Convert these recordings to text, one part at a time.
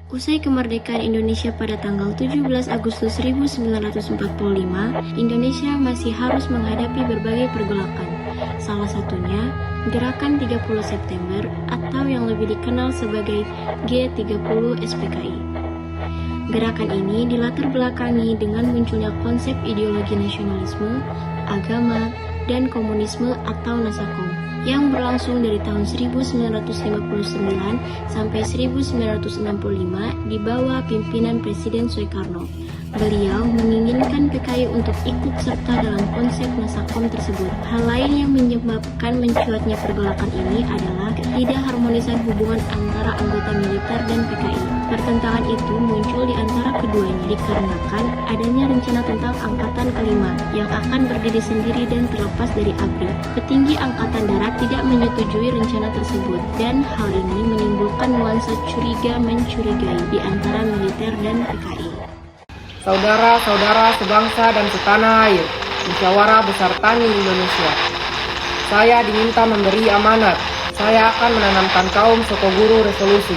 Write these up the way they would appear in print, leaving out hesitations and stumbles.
Usai kemerdekaan Indonesia pada tanggal 17 Agustus 1945, Indonesia masih harus menghadapi berbagai pergolakan. Salah satunya, Gerakan 30 September atau yang lebih dikenal sebagai G30 SPKI. Gerakan ini dilatar belakangi dengan munculnya konsep ideologi nasionalisme, agama, dan komunisme atau Nasakom yang berlangsung dari tahun 1959 sampai 1965 di bawah pimpinan Presiden Soekarno. Beliau menginginkan PKI untuk ikut serta dalam konsep Nasakom tersebut. Hal lain yang menyebabkan mencuatnya pergolakan ini adalah ketidakharmonisan hubungan antara anggota militer dan PKI. Pertentangan itu muncul di antara keduanya dikarenakan adanya rencana tentang Angkatan Kelima yang akan berdiri sendiri dan terlepas dari ABRI. Petinggi Angkatan Darat tidak menyetujui rencana tersebut dan hal ini menimbulkan nuansa curiga-mencurigai di antara militer dan PKI. Saudara-saudara sebangsa dan setanah air, Musyawarah Besar Tani Indonesia. Saya diminta memberi amanat. Saya akan menanamkan kaum Sokoguru Revolusi.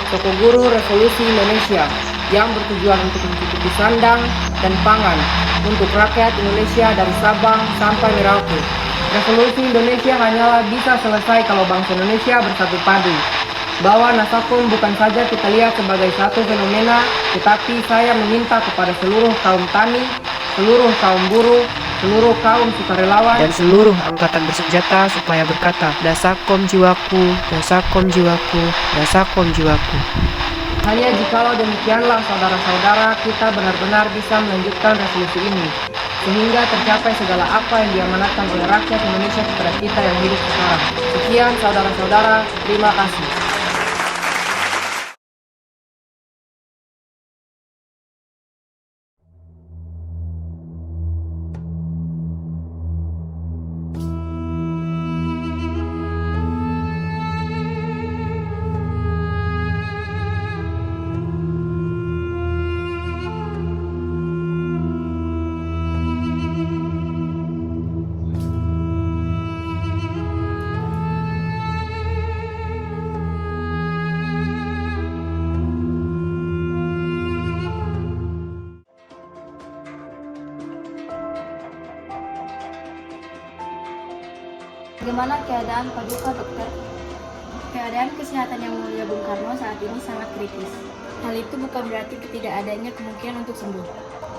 Sokoguru Revolusi Indonesia yang bertujuan untuk mencukupi sandang dan pangan untuk rakyat Indonesia dari Sabang sampai Merauke. Revolusi Indonesia hanyalah bisa selesai kalau bangsa Indonesia bersatu padu. Bahwa Nasakom bukan saja kita lihat sebagai satu fenomena, tetapi saya meminta kepada seluruh kaum tani, seluruh kaum buruh, seluruh kaum sukarelawan, dan seluruh angkatan bersenjata supaya berkata, Nasakom jiwaku, Nasakom jiwaku, Nasakom jiwaku. Hanya jikalau demikianlah saudara-saudara kita benar-benar bisa melanjutkan revolusi ini, sehingga tercapai segala apa yang diamanatkan oleh rakyat Indonesia kepada kita yang hidup sekarang. Sekian saudara-saudara, terima kasih. Bagaimana keadaan Paduka, dokter? Keadaan kesehatan Yang Mulia Bung Karno saat ini sangat kritis. Hal itu bukan berarti ketidakadanya kemungkinan untuk sembuh.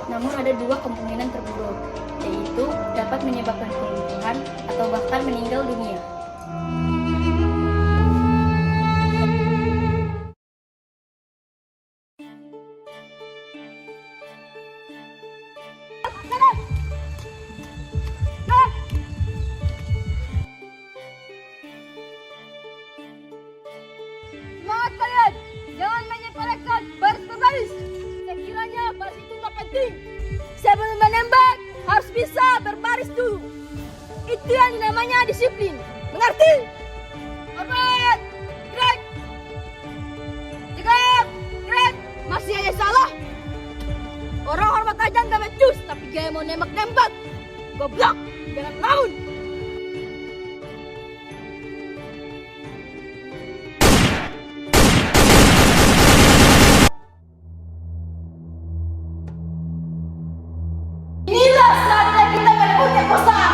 Namun ada dua kemungkinan terburuk, yaitu dapat menyebabkan kelumpuhan atau bahkan meninggal dunia. Semangat kalian! Jangan menyepelekan baris berbaris. Sekiranya baris itu tak penting, sebelum menembak harus bisa berbaris dulu. Itu yang namanya disiplin. Mengerti? Hormat! Gerak! Tegap! Gerak! Masih aja salah. Orang hormat aja nggak becus, tapi gaya mau nembak-nembak. Goblok! Jangan lawan! Inilah saatnya kita merebut kekuasaan.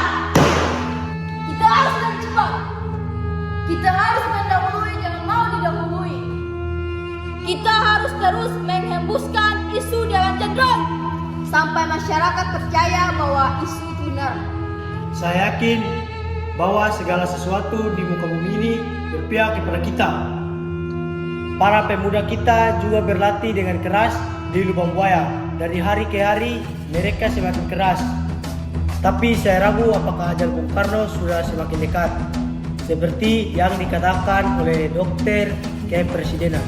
Kita harus lebih cepat. Kita harus mendahului, jangan mau didahului. Kita harus terus menghembuskan isu Dewan Jenderal sampai masyarakat percaya bahwa isu itu benar. Saya yakin bahwa segala sesuatu di muka bumi ini berpihak kepada kita. Para pemuda kita juga berlatih dengan keras di lubang buaya. Dari hari ke hari mereka semakin keras. Tapi saya ragu apakah ajal Bung Karno sudah semakin dekat, seperti yang dikatakan oleh Dokter Kepresidenan.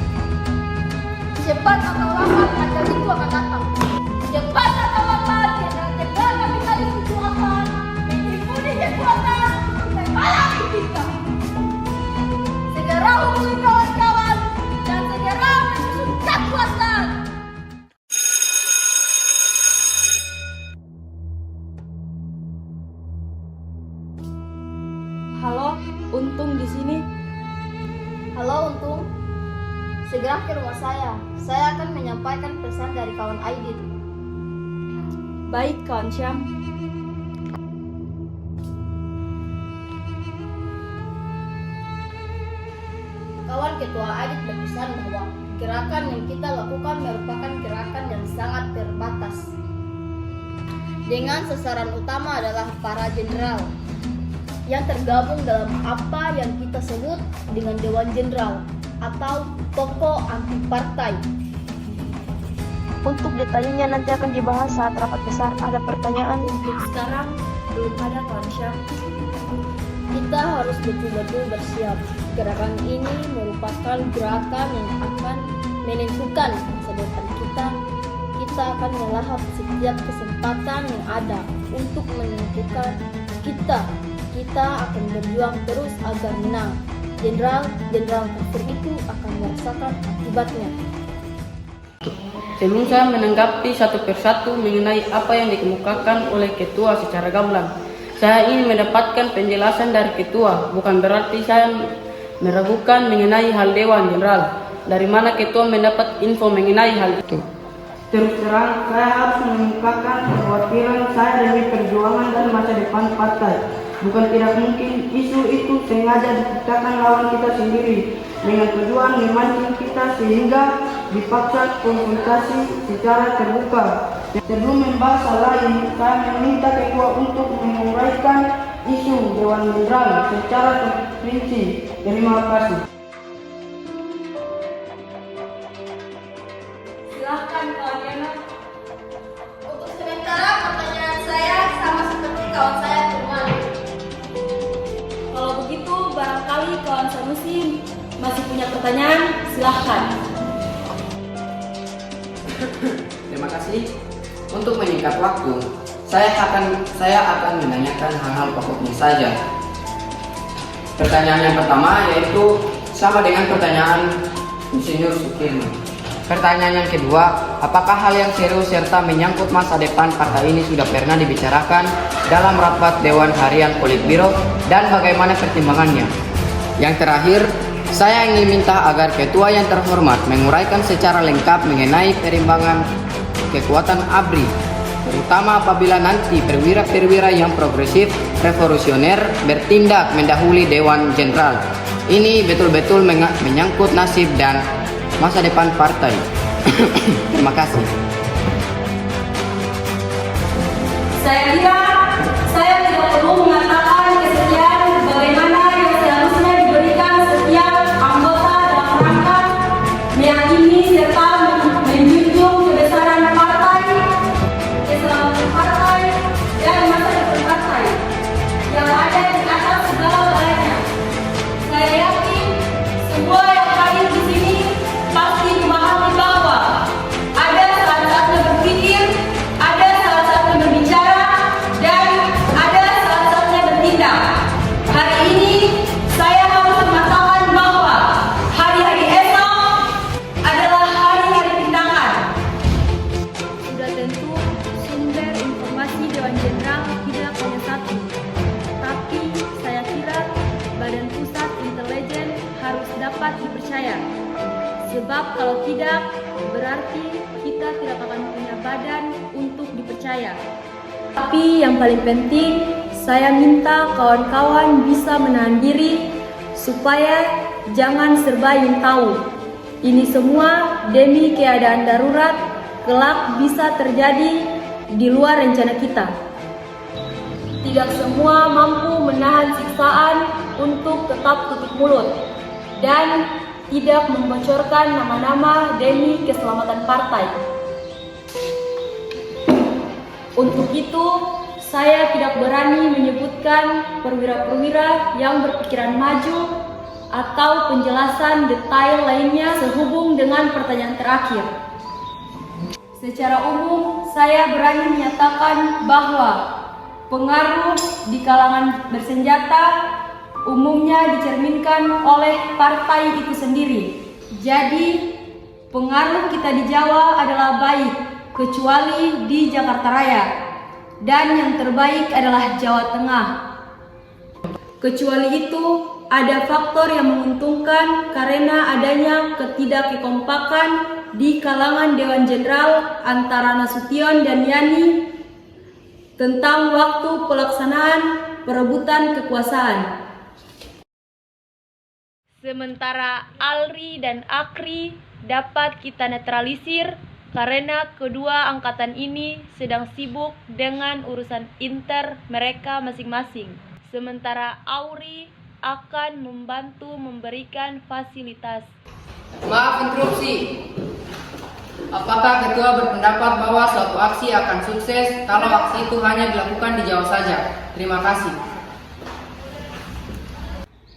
Cepat atau lambat ajal itu akan datang. Cepat atau lambat jenderal kapitalis itu akan menimbulkan kekuatan untuk membalas kita. Segera hubungi kawan-kawan dan segera menyusun kekuatan. Halo, Untung di sini. Halo Untung, Segera ke rumah saya. Saya akan menyampaikan pesan dari kawan Aidit. Baik, kawan Syam. Kawan Ketua Aidit berpesan bahwa gerakan yang kita lakukan merupakan gerakan yang sangat terbatas. Dengan sasaran utama adalah para jenderal yang tergabung dalam apa yang kita sebut dengan Dewan Jenderal atau tokoh anti partai. Untuk detailnya nanti akan dibahas saat rapat besar. Ada pertanyaan? Untuk sekarang belum ada, kawan Syam. Kita harus betul-betul bersiap. Gerakan ini merupakan gerakan yang akan menentukan masa depan kita. Kita akan melahap setiap kesempatan yang ada untuk menentukan kita akan berjuang terus agar menang. Jenderal kafir itu akan merasakan akibatnya. Sebelum saya menanggapi satu persatu mengenai apa yang dikemukakan oleh ketua secara gamblang, saya ingin mendapatkan penjelasan dari ketua. Bukan berarti saya meragukan mengenai hal Dewan Jenderal. Dari mana ketua mendapat info mengenai hal itu? Terus terang, saya harus mengemukakan kekhawatiran saya demi perjuangan dan masa depan partai. Bukan tidak mungkin isu itu sengaja diciptakan lawan kita sendiri dengan tujuan memancing kita sehingga dipaksa konsultasi secara terbuka. Sebelum membahas hal lain, saya meminta ketua untuk menguraikan isu Dewan Jenderal secara terperinci. Terima kasih. Silakan kawan Yana. Untuk sementara pertanyaan saya sama seperti kawan saya Firman. Kalau begitu, barangkali kawan Sanusi masih punya pertanyaan, silahkan. Terima kasih. Untuk menyingkat waktu, saya akan menanyakan hal-hal pokoknya saja. Pertanyaan yang pertama yaitu sama dengan pertanyaan Insinyur Sukirno. Pertanyaan yang kedua, apakah hal yang serius serta menyangkut masa depan partai ini sudah pernah dibicarakan dalam rapat Dewan Harian Politbiro dan bagaimana pertimbangannya? Yang terakhir, saya ingin minta agar ketua yang terhormat menguraikan secara lengkap mengenai perimbangan kekuatan ABRI, terutama apabila nanti perwira-perwira yang progresif revolusioner bertindak mendahului Dewan Jenderal. Ini betul-betul menyangkut nasib dan masa depan partai. Terima kasih. Saya kira saya tidak perlu mengatakan kesetiaan bagaimana yang seharusnya diberikan setiap anggota dalam rangka meyakini serta menjunjung kebesaran partai, keselamatan partai, dan masa depan partai yang ada di atas segala-galanya. Saya yakin semua yang hadir di sini pasti memahami bahwa ada saat-saatnya berpikir, ada saat-saatnya berbicara, dan ada saat-saatnya bertindak. Hari ini saya harus mengatakan bahwa hari-hari esok adalah hari-hari tindakan. Sudah tentu sumber informasi Dewan Jenderal tidak hanya satu, tapi saya kira Badan Pusat Intelijen harus dapat dipercaya. Sebab kalau tidak, berarti kita tidak akan punya badan untuk dipercaya. Tapi yang paling penting, saya minta kawan-kawan bisa menahan diri supaya jangan serba ingin tahu. Ini semua demi keadaan darurat, kelak bisa terjadi di luar rencana kita. Tidak semua mampu menahan siksaan untuk tetap tutup mulut dan tidak membocorkan nama-nama demi keselamatan partai. Untuk itu, saya tidak berani menyebutkan perwira-perwira yang berpikiran maju atau penjelasan detail lainnya sehubung dengan pertanyaan terakhir. Secara umum, saya berani menyatakan bahwa pengaruh di kalangan bersenjata umumnya dicerminkan oleh partai itu sendiri. Jadi, pengaruh kita di Jawa adalah baik, kecuali di Jakarta Raya. Dan yang terbaik adalah Jawa Tengah. Kecuali itu, ada faktor yang menguntungkan karena adanya ketidakkompakan di kalangan Dewan Jenderal antara Nasution dan Yani tentang waktu pelaksanaan perebutan kekuasaan. Sementara ALRI dan AKRI dapat kita netralisir karena kedua angkatan ini sedang sibuk dengan urusan inter mereka masing-masing. Sementara AURI akan membantu memberikan fasilitas. Maaf interupsi. Apakah ketua berpendapat bahwa suatu aksi akan sukses kalau aksi itu hanya dilakukan di Jawa saja? Terima kasih.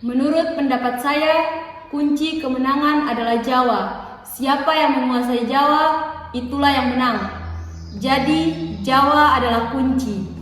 Menurut pendapat saya, kunci kemenangan adalah Jawa. Siapa yang menguasai Jawa, itulah yang menang. Jadi, Jawa adalah kunci.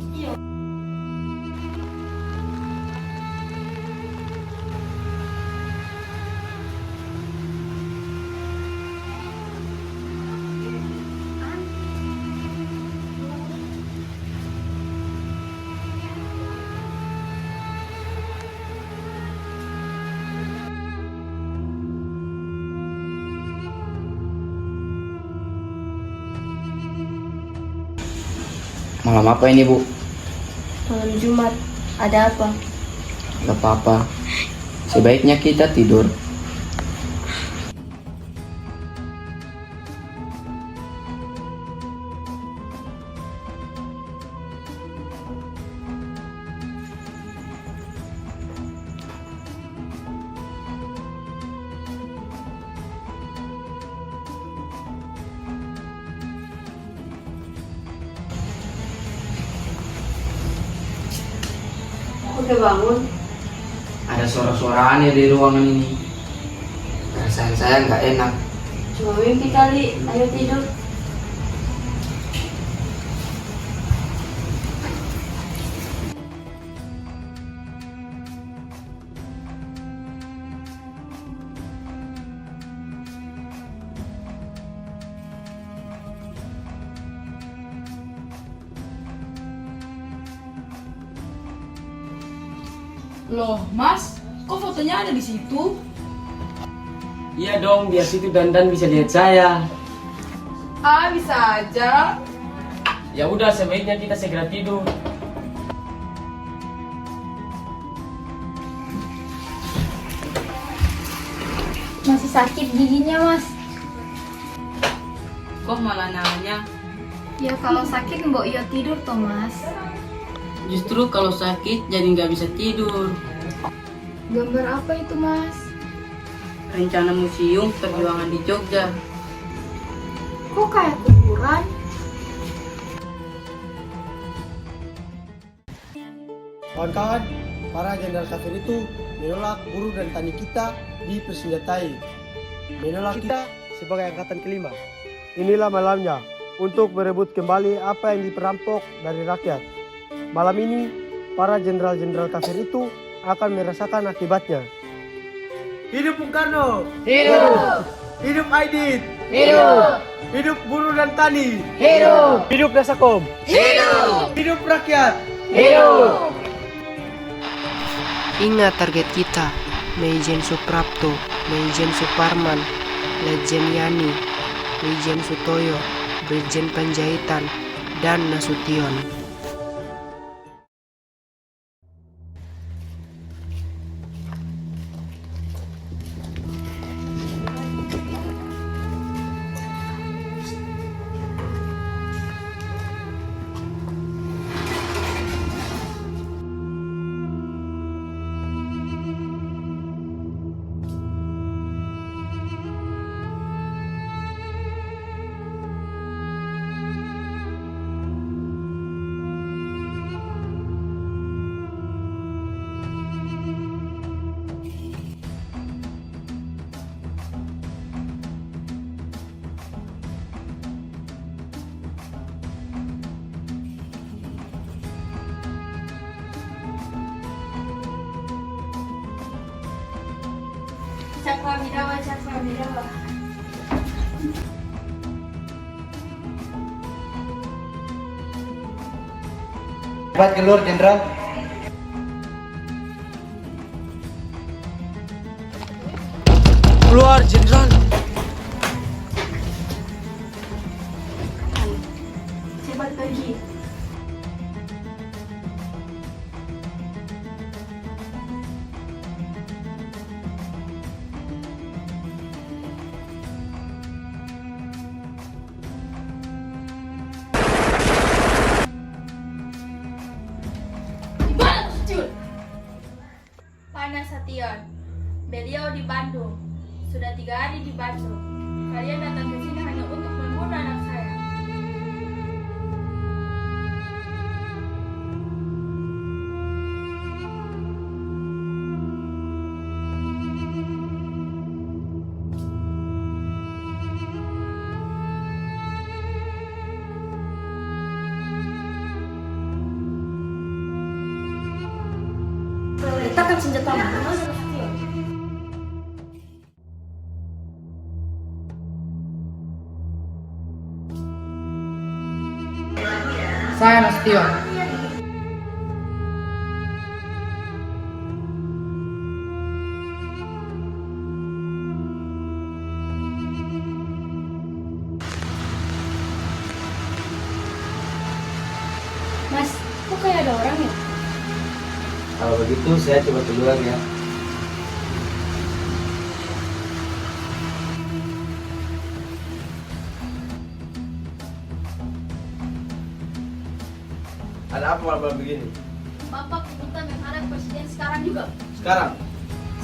Malam apa ini, Bu? Malam Jumat, ada apa? Gak apa-apa. Sebaiknya kita tidur. Udah bangun? Ada suara-suara aneh di ruangan ini. Perasaan saya nggak enak. Cuma mimpi kali, ayo tidur. Loh, Mas, kok fotonya ada di situ? Iya dong, biar situ Dandan bisa lihat saya. Ah, bisa aja. Ya udah, sebaiknya kita segera tidur. Masih sakit giginya, Mas. Kok malah nanya? Ya kalau sakit mbok iya tidur toh, Mas. Justru kalau sakit jadi nggak bisa tidur. Gambar apa itu, Mas? Rencana museum perjuangan di Jogja. Kok kayak kuburan? Kawan-kawan, para jenderal kafir itu menolak buruh dan tani kita dipersenjatai. Menolak kita sebagai angkatan kelima. Inilah malamnya untuk berebut kembali apa yang diperampok dari rakyat. Malam ini, para jenderal-jenderal kafir itu akan merasakan akibatnya. Hidup Bung Karno! Hidup! Hidup Aidit! Hidup! Hidup buruh dan tani! Hidup! Hidup Dasakom! Hidup! Hidup rakyat! Hidup! Ingat target kita, Maijen Suprapto, Maijen Suparman, Lejen Yani, Maijen Sutoyo, Brigjen Panjaitan, dan Nasution. Cakrawirawa, Cakrawirawa. Cepat keluar, Jenderal. keluar, Jenderal. Cepat pergi. Di mana Cun? Panas Sation. Beliau di Bandung. Sudah 3 hari di Bandung. Kalian datang ke sini hanya untuk membunuh anak saya. Letakkan senjatamu. Saya Nasution. Mas, kok kayak ada orang ya? Kalau begitu saya coba duluan ya. Ada apa malam begini? Bapak diminta menghadap presiden sekarang juga. Sekarang?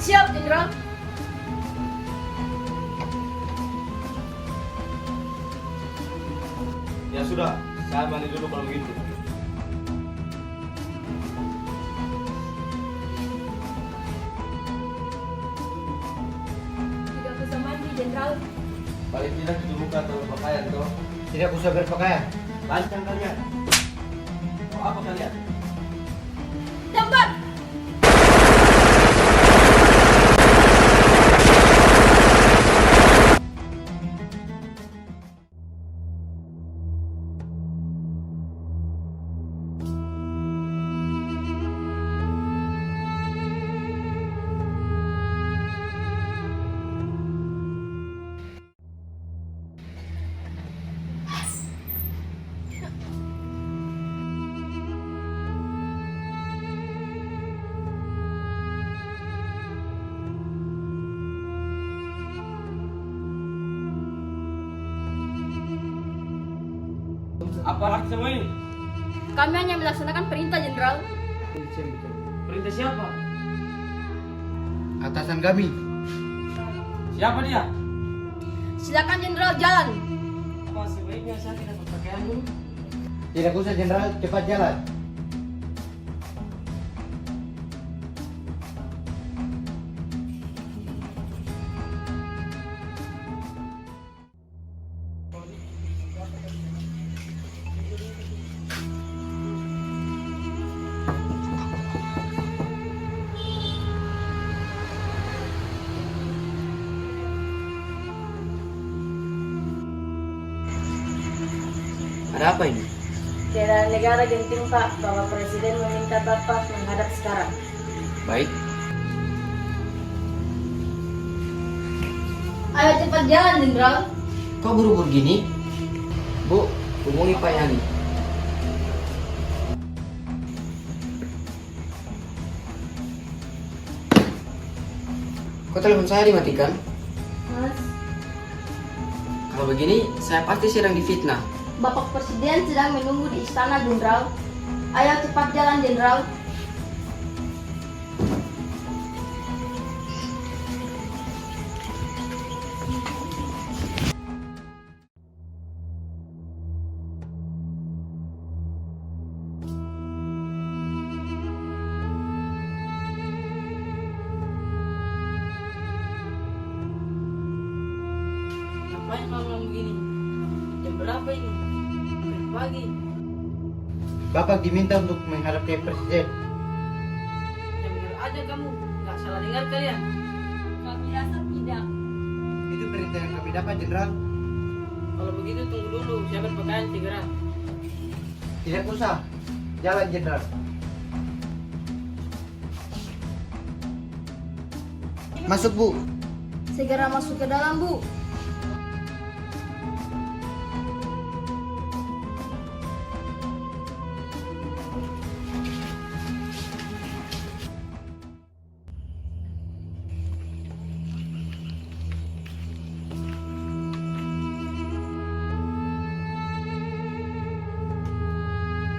Siap, Jenderal. Ya sudah, saya mandi dulu kalau begitu. Tidak bisa mandi, Jenderal. Paling tidak cuci muka atau pakaian toh. Tidak usah berpakaian. Lancang kalian. Mau apa kalian? Tempat. Apa arti semua ini? Kami hanya melaksanakan perintah, Jenderal. Perintah siapa? Atasan kami. Siapa dia? Silakan Jenderal jalan. Apa sebaiknya saya tidak berpakaian dulu? Tidak usah Jenderal, cepat jalan. Ada apa ini? Keadaan negara genting Pak, Bapak Presiden meminta Bapak menghadap sekarang. Baik. Ayo cepat jalan, Jenderal. Kok buru-buru gini? Bu, hubungi Pak Yani. Kok telepon saya dimatikan? Mas, Kalau begini, saya pasti sedang difitnah. Bapak Presiden sedang menunggu di istana, Jenderal. Ayo cepat jalan, Jenderal. Ngapain malam begini? Jam berapa ini? Pagi. Bapak diminta untuk menghadap ke presiden. Yang benar aja kamu, nggak salah dengar kalian. Kami rasa tidak. Itu perintah yang kami dapat, Jenderal. Kalau begitu tunggu dulu, saya berpakaian segera. Tidak usah. Jalan, Jenderal. Masuk Bu. Segera masuk ke dalam, Bu.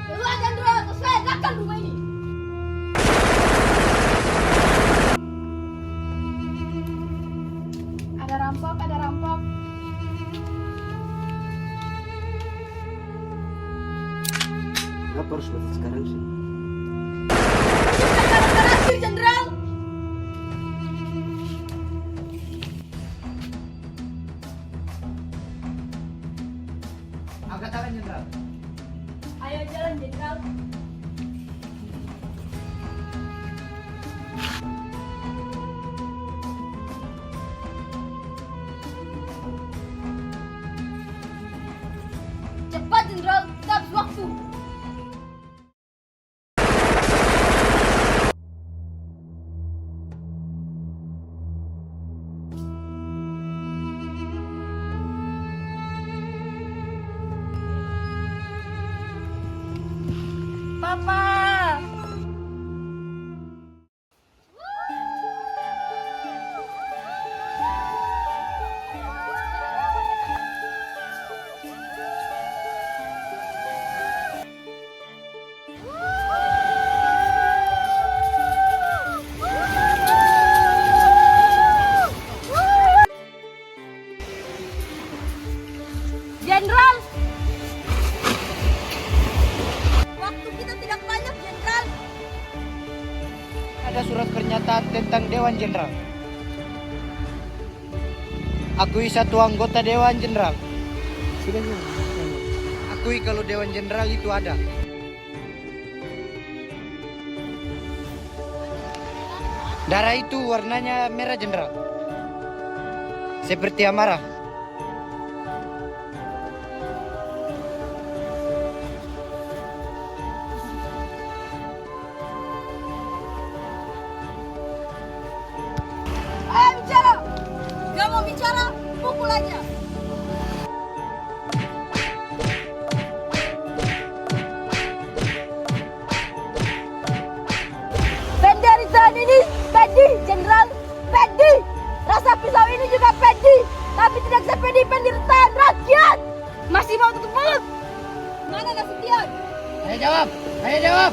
Keluar jenderal atau saya ledakan rumah ini. Ada rampok, ada rampok. Kenapa harus mati sekarang sih? Kita akan berhasil, jenderal. Angkat tangan, Jenderal. Ayo jalan, jenderal. Cepat, jenderal. Kita habis waktu. Papa. Jenderal. Waktu kita tidak banyak, jenderal. Ada surat pernyataan tentang Dewan Jenderal. Akui satu anggota Dewan Jenderal. Akui kalau Dewan Jenderal itu ada. Darah itu warnanya merah, Jenderal. Seperti amarah. Ayo bicara. Gak mau bicara, pukul aja. Pendi hari tahun ini, pendi, jenderal, pendi. Rasa pisau ini juga pendi, tapi tidak sepedi penderitaan rakyat. Masih mau tutup mulut? Mana Nasution? Ayo jawab, ayo jawab.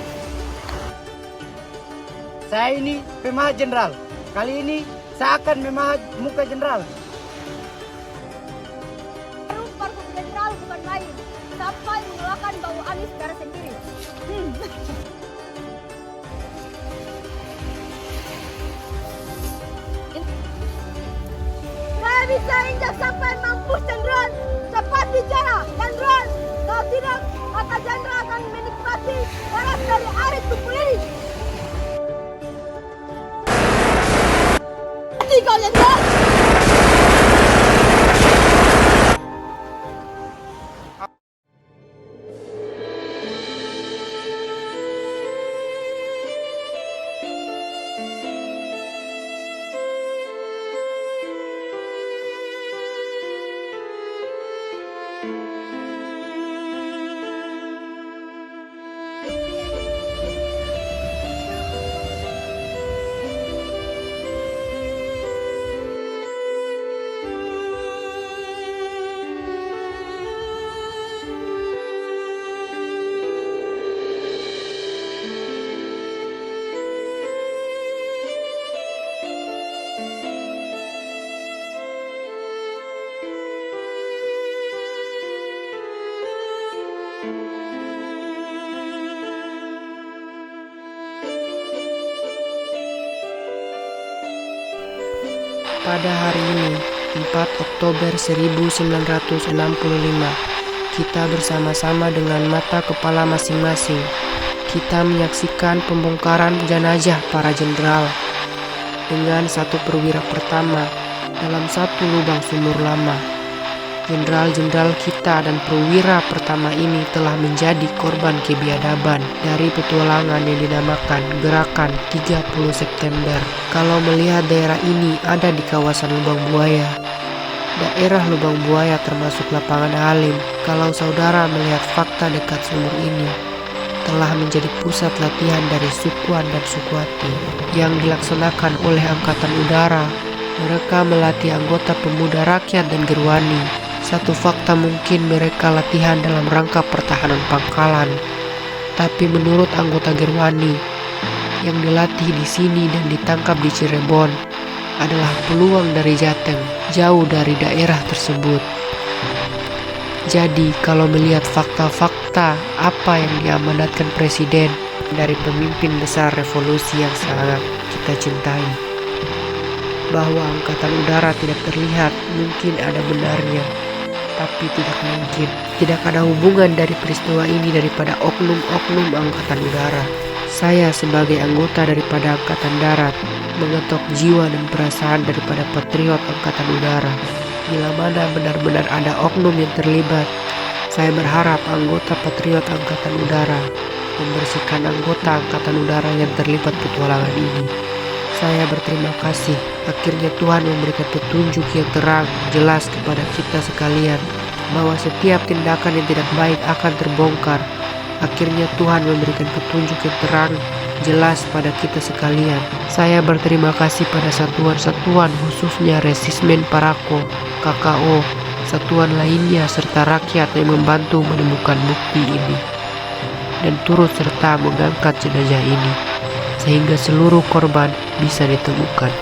Saya ini pemahat jenderal. Kali ini saya akan memahat muka jenderal. Parfum jenderal bukan main, sampai mengeluarkan bau amis darah sendiri. Saya bisa injak sampai mampus, jenderal. Cepat bicara, jenderal. Kalau tidak, maka jenderal akan menikmati darah dari air tubuh ini. Kau jenderal. Pada hari ini, 4 Oktober 1965, kita bersama-sama dengan mata kepala masing-masing, kita menyaksikan pembongkaran jenazah para jenderal dengan satu perwira pertama dalam satu lubang sumur lama. Jenderal-jenderal kita dan perwira pertama ini telah menjadi korban kebiadaban dari petualangan yang dinamakan Gerakan 30 September. Kalau melihat daerah ini ada di kawasan Lubang Buaya. Daerah Lubang Buaya termasuk lapangan Halim. Kalau saudara melihat fakta dekat sumur ini, telah menjadi pusat latihan dari Sukuan dan Sukuati yang dilaksanakan oleh Angkatan Udara. Mereka melatih anggota pemuda rakyat dan Gerwani. Satu fakta mungkin mereka latihan dalam rangka pertahanan pangkalan. Tapi menurut anggota Gerwani yang dilatih di sini dan ditangkap di Cirebon adalah peluang dari Jateng, jauh dari daerah tersebut. Jadi kalau melihat fakta-fakta apa yang diamanatkan Presiden dari pemimpin besar revolusi yang sangat kita cintai, bahwa Angkatan Udara tidak terlihat, mungkin ada benarnya. Tapi tidak mungkin, tidak ada hubungan dari peristiwa ini daripada oknum-oknum Angkatan Udara. Saya sebagai anggota daripada Angkatan Darat mengetok jiwa dan perasaan daripada patriot Angkatan Udara. Bila mana benar-benar ada oknum yang terlibat, saya berharap anggota patriot Angkatan Udara membersihkan anggota Angkatan Udara yang terlibat petualangan ini. Saya berterima kasih, akhirnya Tuhan memberikan petunjuk yang terang, jelas kepada kita sekalian, bahwa setiap tindakan yang tidak baik akan terbongkar. Akhirnya Tuhan memberikan petunjuk yang terang, jelas pada kita sekalian. Saya berterima kasih pada satuan-satuan, khususnya Resismen Parako, KKO, satuan lainnya, serta rakyat yang membantu menemukan bukti ini, dan turut serta mengangkat jenazah ini, sehingga seluruh korban bisa ditemukan.